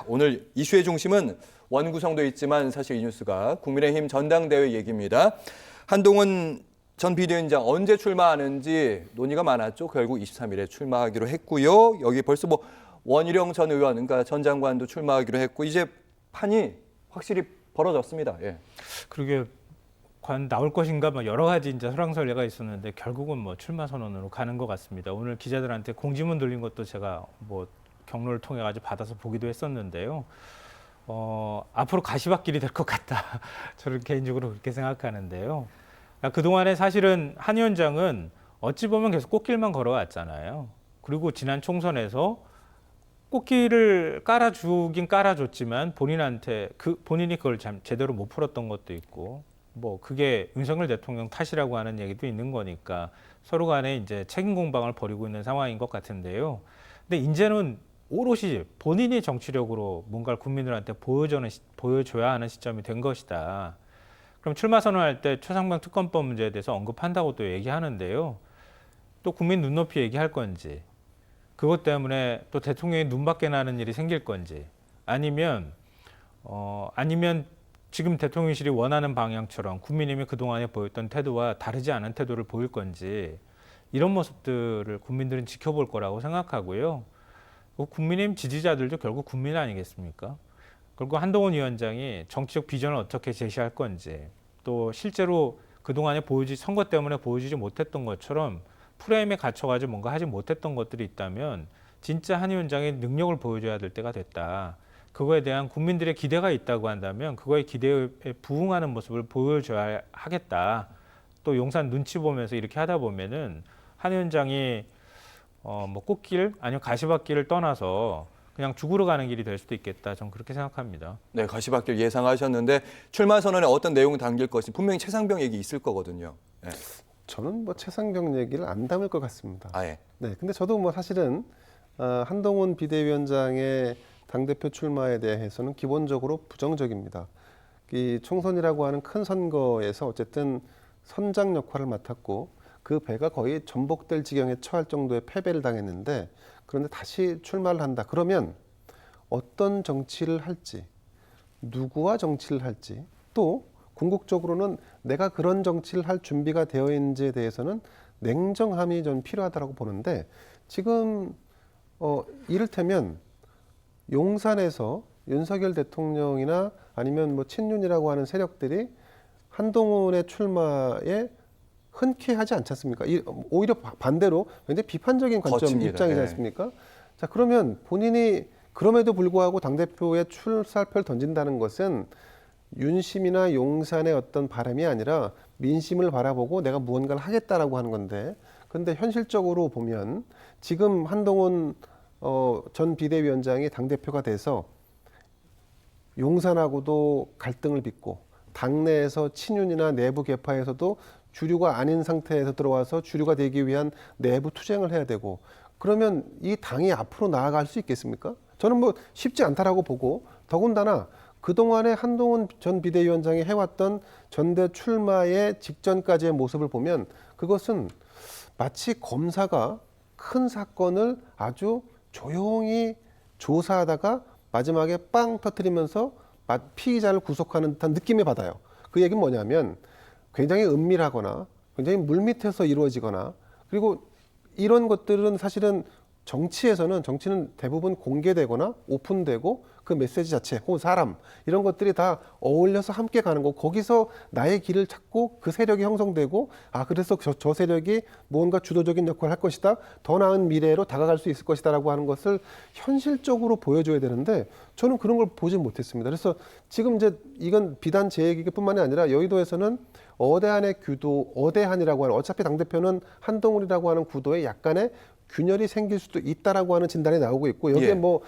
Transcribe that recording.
오늘 이슈의 중심은 원구성도 있지만 사실 이 뉴스가 국민의힘 전당대회 얘기입니다. 한동훈 전 비대위원장 언제 출마하는지 논의가 많았죠. 결국 23일에 출마하기로 했고요. 여기 벌써 뭐 원희룡 전 의원, 그러니까 전 장관도 출마하기로 했고 이제 판이 확실히 벌어졌습니다. 예. 그러게 과연 나올 것인가 뭐 여러 가지 이제 설왕설래가 있었는데 결국은 뭐 출마 선언으로 가는 것 같습니다. 오늘 기자들한테 공지문 돌린 것도 제가 뭐 경로를 통해 가지고 받아서 보기도 했었는데요. 앞으로 가시밭길이 될 것 같다. 저는 개인적으로 그렇게 생각하는데요. 그동안에 사실은 한 위원장은 어찌 보면 계속 꽃길만 걸어왔잖아요. 그리고 지난 총선에서 꽃길을 깔아주긴 깔아줬지만 본인한테 본인이 그걸 참 제대로 못 풀었던 것도 있고 뭐 그게 윤석열 대통령 탓이라고 하는 얘기도 있는 거니까 서로 간에 이제 책임 공방을 벌이고 있는 상황인 것 같은데요. 근데 이제는 오롯이 본인이 정치력으로 뭔가를 국민들한테 보여줘야 하는 시점이 된 것이다. 그럼 출마 선언할 때 최상병 특검법 문제에 대해서 언급한다고 또 얘기하는데요. 또 국민 눈높이 얘기할 건지 그것 때문에 또 대통령이 눈밖에 나는 일이 생길 건지 아니면 지금 대통령실이 원하는 방향처럼 국민의힘이 그동안에 보였던 태도와 다르지 않은 태도를 보일 건지 이런 모습들을 국민들은 지켜볼 거라고 생각하고요. 국민의힘 지지자들도 결국 국민 아니겠습니까? 그리고 한동훈 위원장이 정치적 비전을 어떻게 제시할 건지 또 실제로 그동안에 선거 때문에 보여주지 못했던 것처럼 프레임에 갇혀가지고 뭔가 하지 못했던 것들이 있다면 진짜 한 위원장의 능력을 보여줘야 될 때가 됐다. 그거에 대한 국민들의 기대가 있다고 한다면 그거의 기대에 부응하는 모습을 보여줘야 하겠다. 또 용산 눈치 보면서 이렇게 하다 보면은 한 위원장이 뭐 꽃길 아니면 가시밭길을 떠나서 그냥 죽으러 가는 길이 될 수도 있겠다. 저는 그렇게 생각합니다. 네, 가시밭길 예상하셨는데 출마 선언에 어떤 내용을 담길 것인지 분명히 최상병 얘기 있을 거거든요. 네. 저는 뭐 최상병 얘기를 안 담을 것 같습니다. 예. 네, 근데 저도 뭐 사실은 한동훈 비대위원장의 당대표 출마에 대해서는 기본적으로 부정적입니다. 이 총선이라고 하는 큰 선거에서 어쨌든 선장 역할을 맡았고 그 배가 거의 전복될 지경에 처할 정도의 패배를 당했는데 그런데 다시 출마를 한다. 그러면 어떤 정치를 할지, 누구와 정치를 할지, 또 궁극적으로는 내가 그런 정치를 할 준비가 되어 있는지에 대해서는 냉정함이 좀 필요하다고 보는데 지금 이를테면 용산에서 윤석열 대통령이나 아니면 뭐 친윤이라고 하는 세력들이 한동훈의 출마에 흔쾌하지 않지 않습니까? 오히려 반대로 굉장히 비판적인 관점 거칩니다. 입장이지 않습니까? 자, 그러면 본인이 그럼에도 불구하고 당대표에 출사표를 던진다는 것은 윤심이나 용산의 어떤 바람이 아니라 민심을 바라보고 내가 무언가를 하겠다라고 하는 건데 근데 현실적으로 보면 지금 한동훈 전 비대위원장이 당대표가 돼서 용산하고도 갈등을 빚고 당내에서 친윤이나 내부 계파에서도 주류가 아닌 상태에서 들어와서 주류가 되기 위한 내부 투쟁을 해야 되고 그러면 이 당이 앞으로 나아갈 수 있겠습니까? 저는 뭐 쉽지 않다라고 보고 더군다나 그동안에 한동훈 전 비대위원장이 해왔던 전대 출마의 직전까지의 모습을 보면 그것은 마치 검사가 큰 사건을 아주 조용히 조사하다가 마지막에 빵 터뜨리면서 피의자를 구속하는 듯한 느낌이 받아요. 그 얘기는 뭐냐면 굉장히 은밀하거나 굉장히 물밑에서 이루어지거나 그리고 이런 것들은 사실은 정치는 대부분 공개되거나 오픈되고 그 메시지 자체 혹은 사람 이런 것들이 다 어울려서 함께 가는 거 거기서 나의 길을 찾고 그 세력이 형성되고 그래서 저 세력이 무언가 주도적인 역할을 할 것이다 더 나은 미래로 다가갈 수 있을 것이다라고 하는 것을 현실적으로 보여줘야 되는데 저는 그런 걸 보지 못했습니다. 그래서 지금 이제 이건 비단 제 얘기뿐만이 아니라 여의도에서는 어대한의 규도 어대한이라고 하는 어차피 당대표는 한동훈이라고 하는 구도에 약간의 균열이 생길 수도 있다라고 하는 진단이 나오고 있고 여기에 뭐